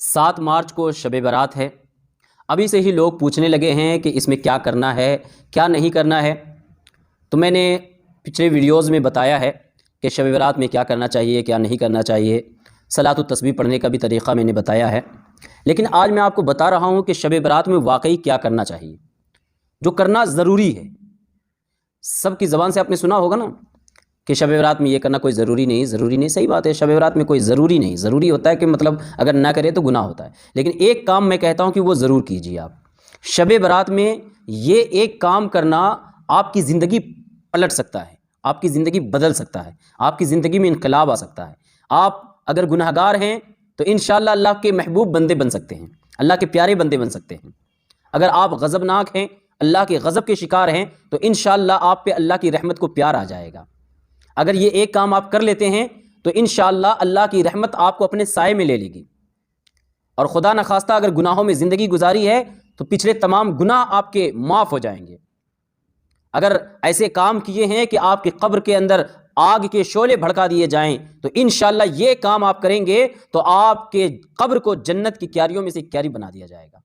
7 مارچ کو شب برات ہے۔ ابھی سے ہی لوگ پوچھنے لگے ہیں کہ اس میں کیا کرنا ہے، کیا نہیں کرنا ہے۔ تو میں نے پچھلے ویڈیوز میں بتایا ہے کہ شب برات میں کیا کرنا چاہیے، کیا نہیں کرنا چاہیے، صلاۃ التسبیح پڑھنے کا بھی طریقہ میں نے بتایا ہے۔ لیکن آج میں آپ کو بتا رہا ہوں کہ شب برات میں واقعی کیا کرنا چاہیے، جو کرنا ضروری ہے۔ سب کی زبان سے آپ نے سنا ہوگا نا کہ شب برات میں یہ کرنا کوئی ضروری نہیں، صحیح بات ہے، شب برات میں کوئی ضروری نہیں، ضروری ہوتا ہے کہ مطلب اگر نہ کرے تو گناہ ہوتا ہے، لیکن ایک کام میں کہتا ہوں کہ وہ ضرور کیجیے آپ۔ شب برات میں یہ ایک کام کرنا آپ کی زندگی پلٹ سکتا ہے، آپ کی زندگی بدل سکتا ہے، آپ کی زندگی میں انقلاب آ سکتا ہے۔ آپ اگر گناہ گار ہیں تو انشاءاللہ اللہ کے محبوب بندے بن سکتے ہیں، اللہ کے پیارے بندے بن سکتے ہیں۔ اگر آپ غضبناک ہیں، اللہ کے غضب کے شکار ہیں، تو انشاءاللہ آپ پہ اللہ کی رحمت کو پیار آ جائے گا۔ اگر یہ ایک کام آپ کر لیتے ہیں تو انشاءاللہ اللہ کی رحمت آپ کو اپنے سائے میں لے لے گی۔ اور خدا نخواستہ اگر گناہوں میں زندگی گزاری ہے تو پچھلے تمام گناہ آپ کے معاف ہو جائیں گے۔ اگر ایسے کام کیے ہیں کہ آپ کی قبر کے اندر آگ کے شعلے بھڑکا دیے جائیں تو انشاءاللہ یہ کام آپ کریں گے تو آپ کے قبر کو جنت کی کیاریوں میں سے کیاری بنا دیا جائے گا۔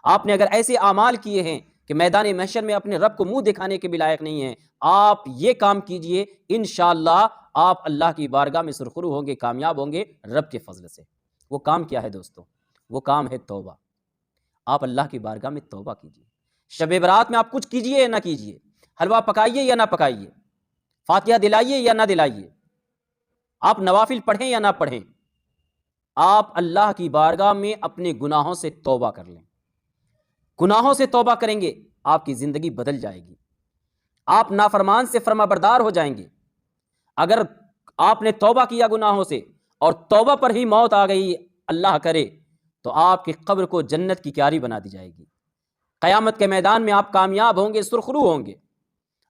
آپ نے اگر ایسے اعمال کیے ہیں کہ میدان محشر میں اپنے رب کو منہ دکھانے کے بھی لائق نہیں ہیں، آپ یہ کام کیجئے، انشاءاللہ آپ اللہ کی بارگاہ میں سرخرو ہوں گے، کامیاب ہوں گے رب کے فضل سے۔ وہ کام کیا ہے دوستو؟ وہ کام ہے توبہ۔ آپ اللہ کی بارگاہ میں توبہ کیجئے۔ شب برات میں آپ کچھ کیجئے یا نہ کیجئے، حلوہ پکائیے یا نہ پکائیے، فاتحہ دلائیے یا نہ دلائیے، آپ نوافل پڑھیں یا نہ پڑھیں، آپ اللہ کی بارگاہ میں اپنے گناہوں سے توبہ کر لیں۔ گناہوں سے توبہ کریں گے، آپ کی زندگی بدل جائے گی، آپ نافرمان سے فرما بردار ہو جائیں گے۔ اگر آپ نے توبہ کیا گناہوں سے اور توبہ پر ہی موت آ گئی، اللہ کرے، تو آپ کی قبر کو جنت کی کیاری بنا دی جائے گی۔ قیامت کے میدان میں آپ کامیاب ہوں گے، سرخرو ہوں گے۔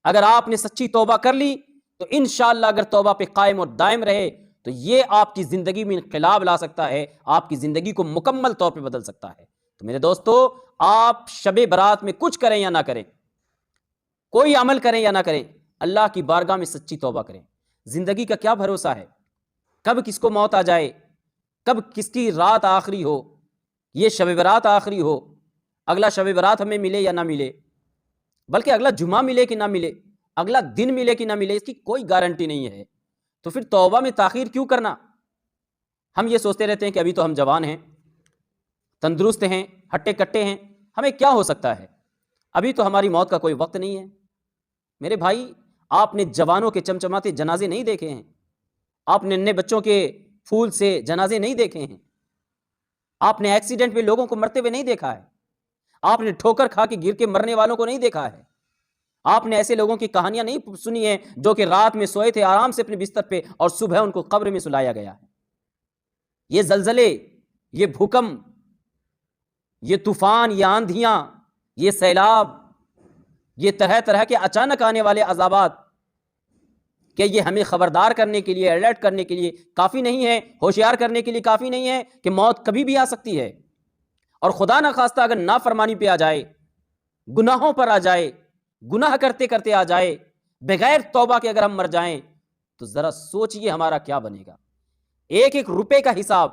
اگر آپ نے سچی توبہ کر لی تو انشاءاللہ اگر توبہ پہ قائم اور دائم رہے تو یہ آپ کی زندگی میں انقلاب لا سکتا ہے، آپ کی زندگی کو مکمل طور پہ بدل سکتا ہے۔ تو میرے دوستو، آپ شب برات میں کچھ کریں یا نہ کریں، کوئی عمل کریں یا نہ کریں، اللہ کی بارگاہ میں سچی توبہ کریں۔ زندگی کا کیا بھروسہ ہے، کب کس کو موت آ جائے، کب کس کی رات آخری ہو، یہ شب برات آخری ہو، اگلا شب برات ہمیں ملے یا نہ ملے، بلکہ اگلا جمعہ ملے کہ نہ ملے، اگلا دن ملے کہ نہ ملے، اس کی کوئی گارنٹی نہیں ہے۔ تو پھر توبہ میں تاخیر کیوں کرنا؟ ہم یہ سوچتے رہتے ہیں کہ ابھی تو ہم جوان ہیں، تندرست ہیں، ہٹے کٹے ہیں، ہمیں کیا ہو سکتا ہے، ابھی تو ہماری موت کا کوئی وقت نہیں ہے۔ میرے بھائی، آپ نے جوانوں کے چمچماتے جنازے نہیں دیکھے ہیں، آپ نے ننے بچوں کے پھول سے جنازے نہیں دیکھے ہیں، آپ نے ایکسیڈنٹ میں لوگوں کو مرتے ہوئے نہیں دیکھا ہے، آپ نے ٹھوکر کھا کے گر کے مرنے والوں کو نہیں دیکھا ہے، آپ نے ایسے لوگوں کی کہانیاں نہیں سنی ہیں جو کہ رات میں سوئے تھے آرام سے اپنے بستر پہ اور صبح ان کو قبر میں سلایا گیا ہے۔ یہ زلزلے، یہ بھوکمپ، یہ طوفان، یہ آندھیاں، یہ سیلاب، یہ طرح طرح کے اچانک آنے والے عذابات، کہ یہ ہمیں خبردار کرنے کے لیے، الرٹ کرنے کے لیے کافی نہیں ہے، ہوشیار کرنے کے لیے کافی نہیں ہے کہ موت کبھی بھی آ سکتی ہے؟ اور خدا نخواستہ اگر نافرمانی پہ آ جائے، گناہوں پر آ جائے، گناہ کرتے کرتے آ جائے، بغیر توبہ کے اگر ہم مر جائیں تو ذرا سوچئے ہمارا کیا بنے گا۔ ایک ایک روپے کا حساب،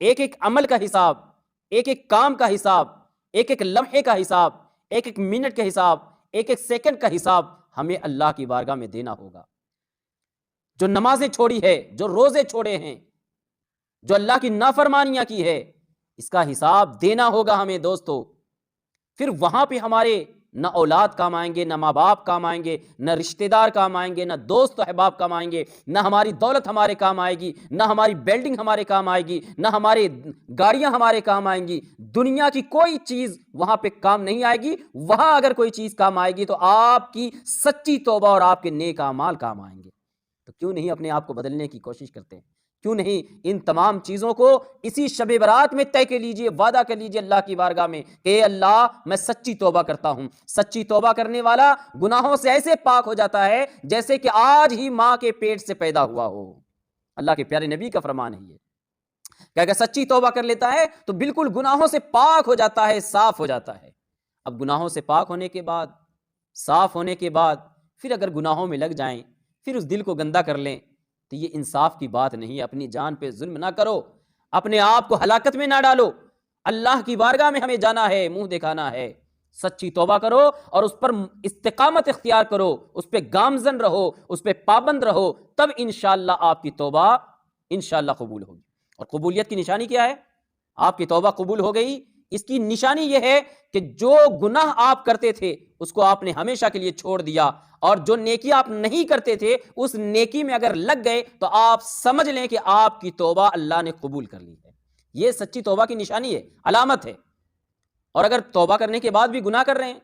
ایک ایک عمل کا حساب، ایک ایک کام کا حساب، ایک ایک لمحے کا حساب، ایک ایک منٹ کا حساب، ایک ایک سیکنڈ کا حساب ہمیں اللہ کی بارگاہ میں دینا ہوگا۔ جو نمازیں چھوڑی ہے، جو روزے چھوڑے ہیں، جو اللہ کی نافرمانیاں کی ہے، اس کا حساب دینا ہوگا ہمیں دوستو۔ پھر وہاں پہ ہمارے نہ اولاد کام آئیں گے، نہ ماں باپ کام آئیں گے، نہ رشتہ دار کام آئیں گے، نہ دوست احباب کام آئیں گے، نہ ہماری دولت ہمارے کام آئے گی، نہ ہماری بلڈنگ ہمارے کام آئے گی، نہ ہمارے گاڑیاں ہمارے کام آئیں گی۔ دنیا کی کوئی چیز وہاں پہ کام نہیں آئے گی۔ وہاں اگر کوئی چیز کام آئے گی تو آپ کی سچی توبہ اور آپ کے نیک اعمال کام آئیں گے۔ تو کیوں نہیں اپنے آپ کو بدلنے کی کوشش کرتے ہیں؟ کیوں نہیں ان تمام چیزوں کو اسی شب برات میں طے کر لیجئے، وعدہ کر لیجئے اللہ کی بارگاہ میں کہ اے اللہ، میں سچی توبہ کرتا ہوں۔ سچی توبہ کرنے والا گناہوں سے ایسے پاک ہو جاتا ہے جیسے کہ آج ہی ماں کے پیٹ سے پیدا ہوا ہو۔ اللہ کے پیارے نبی کا فرمان ہے یہ کہ اگر سچی توبہ کر لیتا ہے تو بالکل گناہوں سے پاک ہو جاتا ہے، صاف ہو جاتا ہے۔ اب گناہوں سے پاک ہونے کے بعد، صاف ہونے کے بعد پھر اگر گناہوں میں لگ جائیں، پھر اس دل کو گندا کر لیں، تو یہ انصاف کی بات نہیں ہے۔ اپنی جان پہ ظلم نہ کرو، اپنے آپ کو ہلاکت میں نہ ڈالو، اللہ کی بارگاہ میں ہمیں جانا ہے، منہ دکھانا ہے، سچی توبہ کرو اور اس پر استقامت اختیار کرو، اس پہ گامزن رہو، اس پہ پابند رہو، تب انشاءاللہ آپ کی توبہ انشاءاللہ قبول ہوگی۔ اور قبولیت کی نشانی کیا ہے؟ آپ کی توبہ قبول ہو گئی، اس کی نشانی یہ ہے کہ جو گناہ آپ کرتے تھے اس کو آپ نے ہمیشہ کے لیے چھوڑ دیا، اور جو نیکی آپ نہیں کرتے تھے اس نیکی میں اگر لگ گئے تو آپ سمجھ لیں کہ آپ کی توبہ اللہ نے قبول کر لی ہے۔ یہ سچی توبہ کی نشانی ہے، علامت ہے۔ اور اگر توبہ کرنے کے بعد بھی گناہ کر رہے ہیں،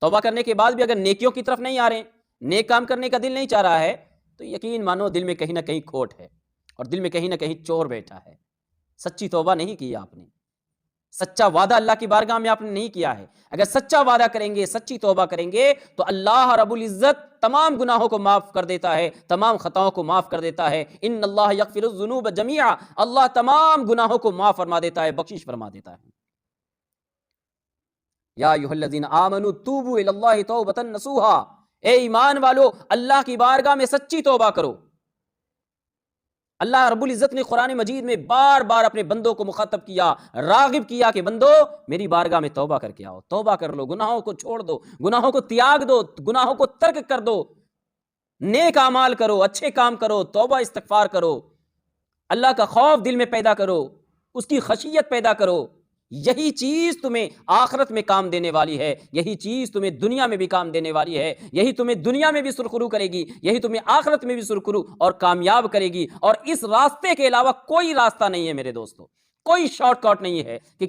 توبہ کرنے کے بعد بھی اگر نیکیوں کی طرف نہیں آ رہے ہیں، نیک کام کرنے کا دل نہیں چاہ رہا ہے، تو یقین مانو دل میں کہیں نہ کہیں کھوٹ ہے، اور دل میں کہیں نہ کہیں چور بیٹھا ہے۔ سچی توبہ نہیں کی آپ نے، سچا وعدہ اللہ کی بارگاہ میں آپ نے نہیں کیا ہے۔ اگر سچا وعدہ کریں گے، سچی توبہ کریں گے، تو اللہ رب العزت تمام گناہوں کو معاف کر دیتا ہے، تمام خطاؤں کو معاف کر دیتا ہے۔ ان اللہ یغفر الذنوب جميعا، اللہ تمام گناہوں کو معاف فرما دیتا ہے، بخشش فرما دیتا ہے۔ یا ایھا الذین آمنوا توبوا الی اللہ توبۃ نصوحا، اے ایمان والو اللہ کی بارگاہ میں سچی توبہ کرو۔ اللہ رب العزت نے قرآن مجید میں بار بار اپنے بندوں کو مخاطب کیا، راغب کیا کہ بندو میری بارگاہ میں توبہ کر کے آؤ، توبہ کر لو، گناہوں کو چھوڑ دو، گناہوں کو تیاگ دو، گناہوں کو ترک کر دو، نیک اعمال کرو، اچھے کام کرو، توبہ استغفار کرو، اللہ کا خوف دل میں پیدا کرو، اس کی خشیت پیدا کرو۔ یہی چیز تمہیں آخرت میں کام دینے والی ہے، یہی چیز تمہیں دنیا میں بھی کام دینے والی ہے، یہی تمہیں دنیا میں بھی سرخرو کرے گی، یہی تمہیں آخرت میں بھی سرخرو اور کامیاب کرے گی۔ اور اس راستے کے علاوہ کوئی راستہ نہیں ہے میرے دوستو، کوئی شارٹ کٹ نہیں ہے کہ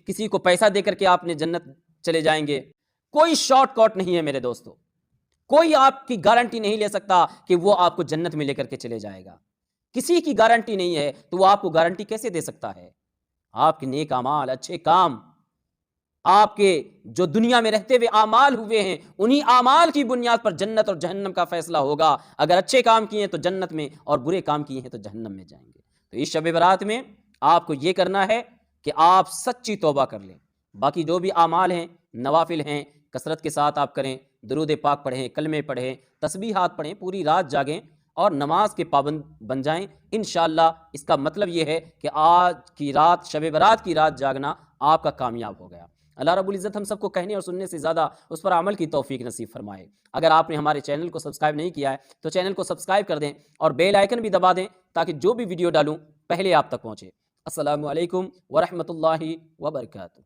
کسی کو پیسہ دے کر کے آپ نے جنت چلے جائیں گے۔ کوئی شارٹ کٹ نہیں ہے میرے دوستو، کوئی آپ کی گارنٹی نہیں لے سکتا کہ وہ آپ کو جنت میں لے کر کے چلے جائے گا، کسی کی گارنٹی نہیں ہے، تو وہ آپ کو گارنٹی کیسے دے سکتا ہے؟ آپ کے نیک اعمال، اچھے کام، آپ کے جو دنیا میں رہتے ہوئے اعمال ہوئے ہیں، انہی اعمال کی بنیاد پر جنت اور جہنم کا فیصلہ ہوگا۔ اگر اچھے کام کیے ہیں تو جنت میں، اور برے کام کیے ہیں تو جہنم میں جائیں گے۔ تو اس شب برات میں آپ کو یہ کرنا ہے کہ آپ سچی توبہ کر لیں۔ باقی جو بھی اعمال ہیں، نوافل ہیں، کثرت کے ساتھ آپ کریں، درود پاک پڑھیں، کلمے پڑھیں، تسبیحات پڑھیں، پوری رات جاگیں اور نماز کے پابند بن جائیں۔ انشاءاللہ اس کا مطلب یہ ہے کہ آج کی رات، شب برات کی رات جاگنا آپ کا کامیاب ہو گیا۔ اللہ رب العزت ہم سب کو کہنے اور سننے سے زیادہ اس پر عمل کی توفیق نصیب فرمائے۔ اگر آپ نے ہمارے چینل کو سبسکرائب نہیں کیا ہے تو چینل کو سبسکرائب کر دیں اور بیل آئیکن بھی دبا دیں تاکہ جو بھی ویڈیو ڈالوں پہلے آپ تک پہنچے۔ السلام علیکم ورحمۃ اللہ وبرکاتہ۔